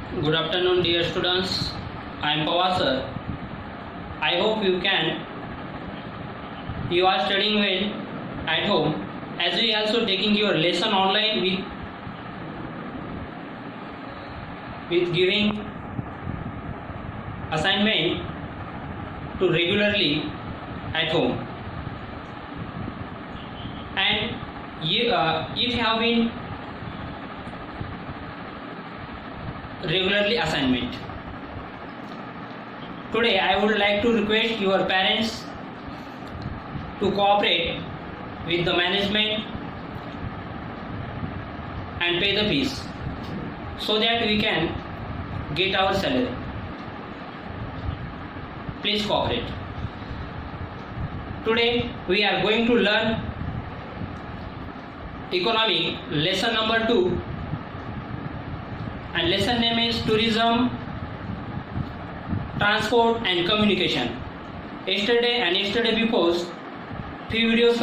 Good afternoon, dear students. I am Pawar sir. I hope you are studying well at home, as we also taking your lesson online with giving assignment to regularly at home. And if you have been regularly assignment, today I would like to request your parents to cooperate with the management and pay the fees so that we can get our salary. Please cooperate. Today we are going to learn economic lesson number 2, and lesson name is tourism, transport and communication. Yesterday and yesterday before few videos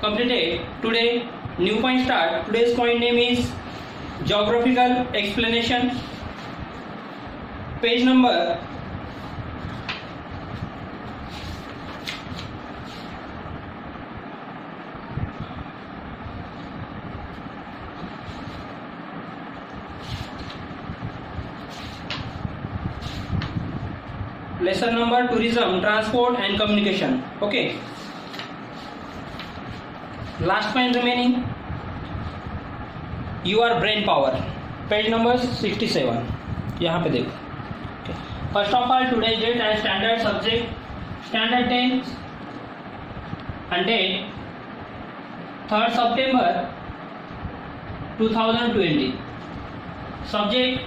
completed. Today new point start. Today's point name is geographical explanation. Page number 2, tourism, transport and communication. Okay, last point remaining, your brain power. Page number 67. यहाँ पे देखो. Okay. First of all, today's date and standard subject, standard 10 and date 3rd September 2020. Subject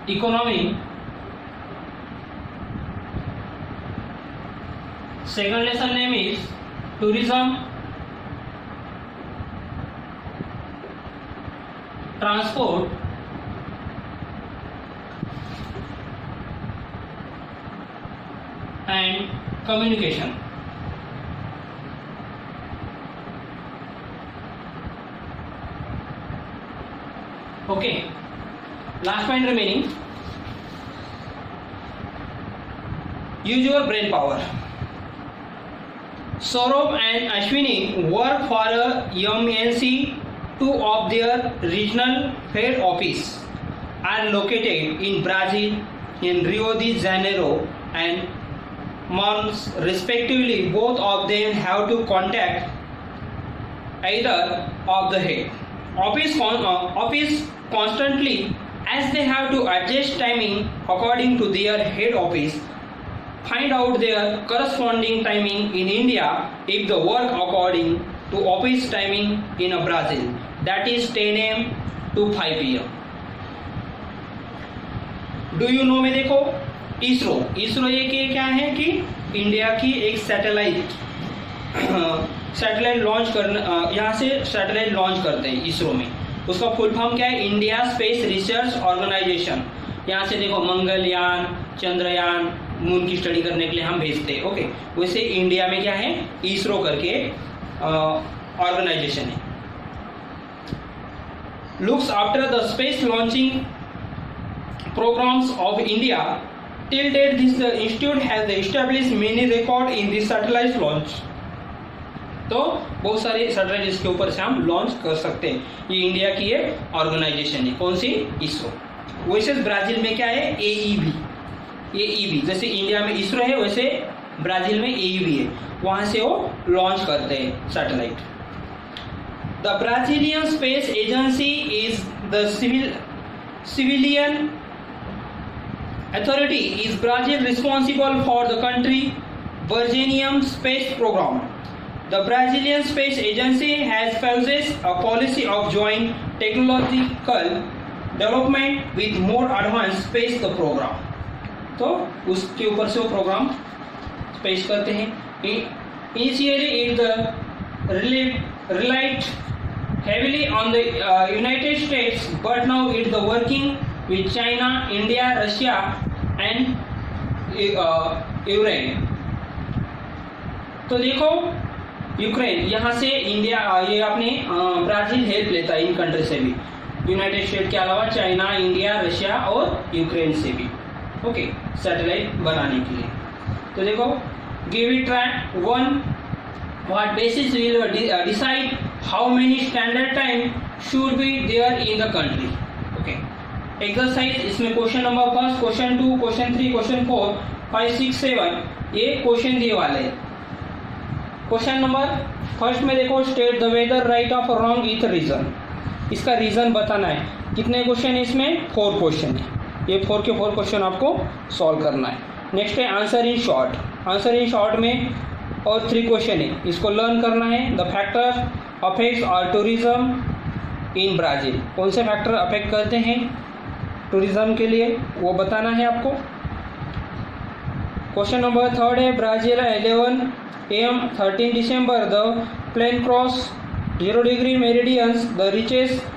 economy. Second lesson name is tourism, transport and communication. Okay, last point remaining, use your brain power. Saurabh and Ashwini work for a MNC. 2 of their regional head office are located in Brazil, in Rio de Janeiro and Mons respectively. Both of them have to contact either of the head office constantly, as they have to adjust timing according to their head office. Find out their corresponding timing in India if the work according to office timing in Brazil, that is 10 AM to 5 PM. Do you know में देखो इसरो ये क्या है कि India की एक satellite launch करना, यहाँ से सैटेलाइट लॉन्च करते हैं इसरो में. उसका फुल फॉर्म क्या है? India space research organisation. यहाँ से देखो मंगलयान, चंद्रयान, मून की स्टडी करने के लिए हम भेजते हैं. ओके, वैसे इंडिया में क्या है? इसरो करके ऑर्गेनाइजेशन है. Looks after the space launching programs of India. Till date, this institute has established many record in the satellite launch. तो बहुत सारे सैटेलाइट इसके ऊपर से हम लॉन्च कर सकते हैं. ये इंडिया की एक ऑर्गेनाइजेशन है. कौन सी? इसरो. वैसे ब्राजील में क्या है? AEB. जैसे इंडिया में इसरो है, वैसे ब्राजील में AEB है. वहां से वो लॉन्च करते हैं satellite. The Brazilian space agency is the civilian authority. Is Brazil responsible for the country Brazilian space program? The Brazilian Space Agency has possessed a policy of joint technological development with more advanced space the program. तो उसके ऊपर से वो programme पेश करते हैं. Initially it relied heavily on the United States, but now it's the working with China, India, Russia and Ukraine. तो देखो यूक्रेन, यहाँ से इंडिया, ये अपने ब्राजील हेल्प लेता है इन कंट्री से भी. यूनाइटेड स्टेट के अलावा चाइना, इंडिया, रशिया और यूक्रेन से भी, ओके, सैटेलाइट बनाने के लिए। तो देखो, give it try. 1, what basis will decide how many standard time should be there in the country, okay। Exercise, इसमें question number 1, question 2, question 3, question 4, 5, 6, 7 ये क्वेश्चन दिए वाले हैं। क्वेश्चन नंबर फर्स्ट में देखो, state the whether right of wrong with reason. इसका reason बताना है। कितने क्वेश्चन है इसमें? 4 क्वेश्चन है। ये 4 के 4 क्वेश्चन आपको सॉल्व करना है। नेक्स्ट है answer in short. Answer in short में और 3 क्वेश्चन है, इसको लर्न करना है। द फैक्टर अफेक्ट्स और टूरिज्म इन ब्राज़ील, कौन से फैक्टर अफेक्ट करते हैं टूरिज्म के लिए, वो बताना है आपको। क्वेश्चन नंबर 3 है, Brazil 11 AM 13 December the plane cross 0 degree meridians the richest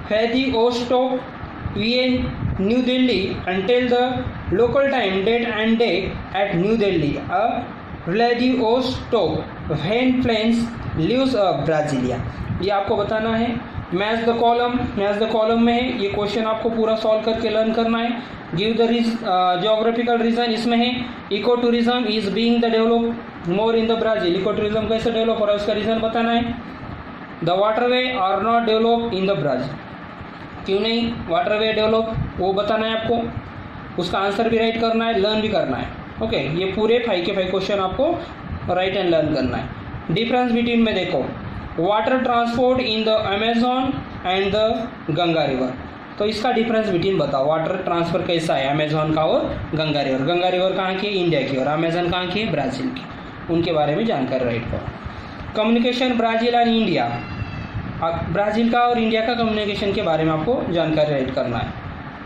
Vladivostok VN New Delhi until the local time date and day at New Delhi a Vladivostok when planes leaves Brasilia। ये आपको बताना है। Match the column में है ये question, आपको पूरा solve करके लर्न करना है। गिव द जियोग्राफिकल रीजन, इसमें है eco tourism is being the develop more in the Brazil. Eco tourism कैसे डेवलप हो रहा है उसका रीजन बताना है। The waterway are not develop in the Brazil, क्यों नहीं वाटरवे डेवलप वो बताना है आपको। उसका आंसर भी राइट करना है, लर्न भी करना है, ओके। ये पूरे 5 के 5 क्वेश्चन आपको राइट एंड लर्न करना है। डिफरेंस बिटवीन में देखो, water transport in the Amazon and the Ganga river. तो इसका डिफरेंस बिटवीन बताओ, वाटर ट्रांसफर कैसा है अमेजॉन का और गंगा रिवर। गंगा रिवर कहाँ की है? इंडिया की। और अमेजॉन कहाँ की है? ब्राज़ील की। उनके बारे में जानकारी राइट करो। Communication Brazil and India, Brazil का और इंडिया का कम्युनिकेशन के बारे में आपको जानकारी राइट करना है।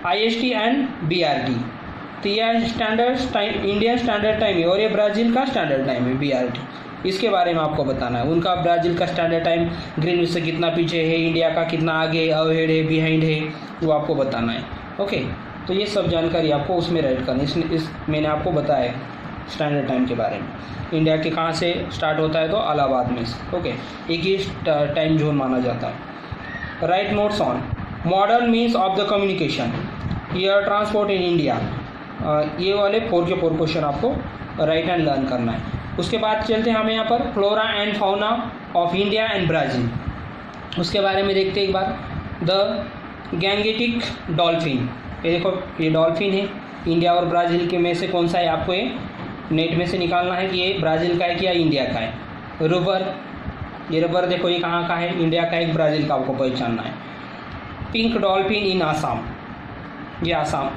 IST एंड BRT, तो यह standard time, Indian standard time है और ये ब्राज़ील का स्टैंडर्ड टाइम है BRT। इसके बारे में आपको बताना है। उनका ब्राज़ील का स्टैंडर्ड टाइम ग्रीनविच से कितना पीछे है, इंडिया का कितना आगे, अहेड है, बिहाइंड है, वो आपको बताना है, ओके। तो ये सब जानकारी आपको उसमें राइट करनी है। इस मैंने आपको बताया स्टैंडर्ड टाइम के बारे में। इंडिया के कहाँ से स्टार्ट होता है? तो इलाहाबाद में से, ओके। एक ही टाइम जोन माना जाता है। Right notes on modern means of the communication, air transport in India. ये वाले 4 के 4 क्वेश्चन आपको राइट एंड लर्न करना है। उसके बाद चलते हैं हमें यहाँ पर flora and fauna of India and Brazil, उसके बारे में देखते हैं एक बार। द गैंगेटिक डॉल्फिन, ये देखो ये डॉल्फिन है। इंडिया और ब्राज़ील के में से कौन सा है आपको ये नेट में से निकालना है कि ये ब्राज़ील का है कि या इंडिया का है। रबर, ये रबर देखो ये कहाँ का है? इंडिया का है, ब्राज़ील का आपको पहचानना है। पिंक डॉल्फिन इन आसाम, ये आसाम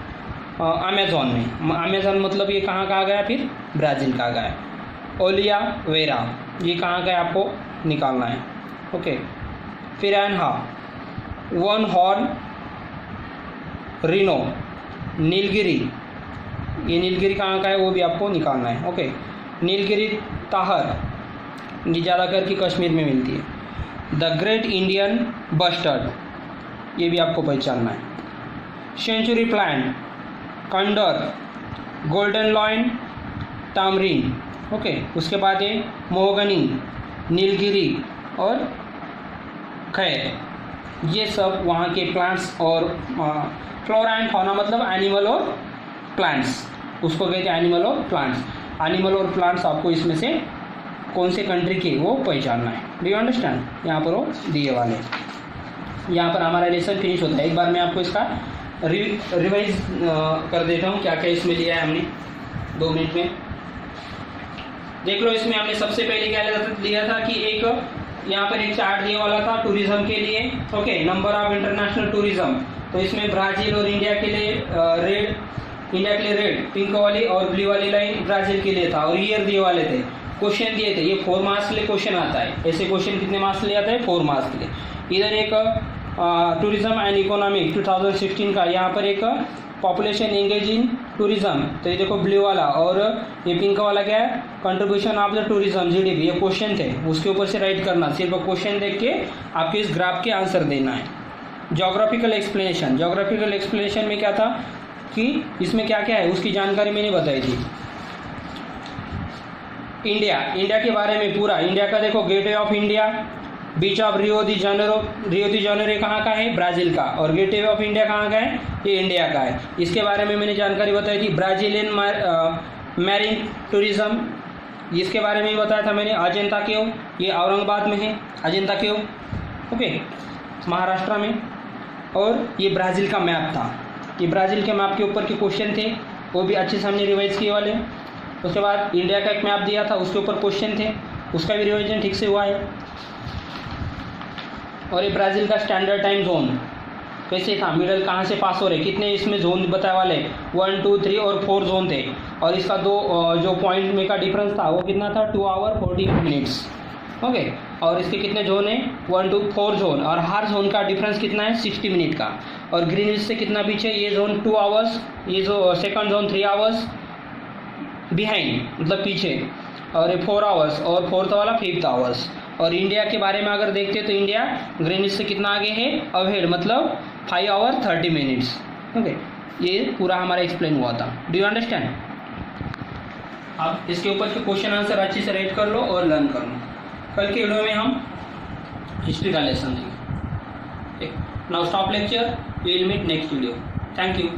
अमेज़ॉन में। अमेज़ॉन मतलब ये कहाँ का आ गया? फिर ब्राज़ील का आ गया। ओलिया वेरा, ये कहाँ का है आपको निकालना है, ओके। फिर एनहा, वन हॉर्न रिनो, नीलगिरी, ये नीलगिरी कहाँ का है वो भी आपको निकालना है, ओके। नीलगिरी ताहर, ये ज़्यादा करके कश्मीर में मिलती है। द ग्रेट इंडियन बस्टर्ड, ये भी आपको पहचानना है। Century plant, condor, golden lion, tamarin, okay. उसके बाद ये मोहगनी, नीलगिरी और खैर, ये सब वहाँ के प्लांट्स और फ्लोरा एंड फौना मतलब एनिमल और प्लांट्स, उसको कहते हैं एनिमल और प्लांट्स। एनिमल और प्लांट्स आपको इसमें से कौन से कंट्री के वो पहचानना है। Do you understand? यहाँ पर वो दिए वाले, यहाँ पर हमारा लेसन फिनिश होता है। एक बार मैं आपको इसका रिवाइज कर देता हूँ क्या क्या इसमें लिया है हमने 2 मिनट में। देख लो, इसमें हमने सबसे पहले क्या लिया था कि एक यहाँ पर एक चार्ट दिया वाला था टूरिज्म के लिए, okay. Number of international tourism, तो इसमें ब्राज़ील और इंडिया के लिए रेड, इंडिया के लिए रेड, पिंक वाली और ब्लू वाली लाइन ब्राज़ील के लिए था। और ईयर दिए वाले थे, क्वेश्चन दिए थे। ये 4 मार्क्स के लिए क्वेश्चन आता है। ऐसे क्वेश्चन कितने मार्क्स के लिए आता है? 4 मार्क्स के लिए। इधर एक टूरिज्म एंड इकोनॉमिक 2016 का, यहाँ पर एक पॉपुलेशन एंगेज इन टूरिज्म, तो ये देखो ब्लू वाला, और ये पिंक वाला क्या है? Contribution of the tourism GDP। ये क्वेश्चन थे, उसके ऊपर से राइट करना, सिर्फ क्वेश्चन देख के आपके इस ग्राफ के आंसर देना है। ज्योग्राफिकल एक्सप्लेनेशन, ज्योग्राफिकल एक्सप्लेनेशन में क्या था कि इसमें क्या क्या है उसकी जानकारी मैंने बताई थी। इंडिया, इंडिया के बारे में पूरा, इंडिया का देखो gateway of India, beach of Rio the Janeiro कहाँ का है? ब्राज़ील का। और गेटवे ऑफ इंडिया कहाँ का है? ये इंडिया का है। इसके बारे में मैंने जानकारी बताई थी। ब्राज़ीलियन मैरीन टूरिज्म, इसके बारे में बताया था मैंने। अजंता केव, ये औरंगाबाद में है अजंता केव, ओके, महाराष्ट्र में। और ये ब्राज़ील का मैप था, ये ब्राज़ील के मैप के ऊपर के क्वेश्चन थे, वो भी अच्छे से हमने रिवाइज किए वाले। उसके बाद इंडिया का एक मैप दिया था, उसके ऊपर क्वेश्चन थे, उसका भी रिवाइजन ठीक से हुआ है। और ये ब्राज़ील का स्टैंडर्ड टाइम जोन कैसे था, मिडल कहाँ से पास हो रहे, कितने इसमें जोन बताए वाले, 1, 2, 3 और 4 जोन थे। और इसका जो पॉइंट में का डिफरेंस था वो कितना था? 2 आवर 40 मिनट्स, ओके। और इसके कितने जोन है? 1, 2, 4 जोन, और हर जोन का डिफरेंस कितना है? 60 मिनट का। और ग्रीनविच से कितना पीछे? ये जोन 2 आवर्स, ये जो सेकंड जोन 3 आवर्स बिहाइंड, मतलब पीछे, और ये 4 आवर्स, और फोर्थ वाला 5th आवर्स। और इंडिया के बारे में अगर देखते तो इंडिया ग्रीनविच से कितना आगे है? अहेड, मतलब 5 आवर 30 मिनट्स, ओके। ये पूरा हमारा एक्सप्लेन हुआ था। Do you understand? अब इसके ऊपर के क्वेश्चन आंसर अच्छे से रेड कर लो और लर्न कर लो। कल के वीडियो में हम हिस्ट्री का लेसन देंगे। Now stop lecture, we will meet next video. Thank you.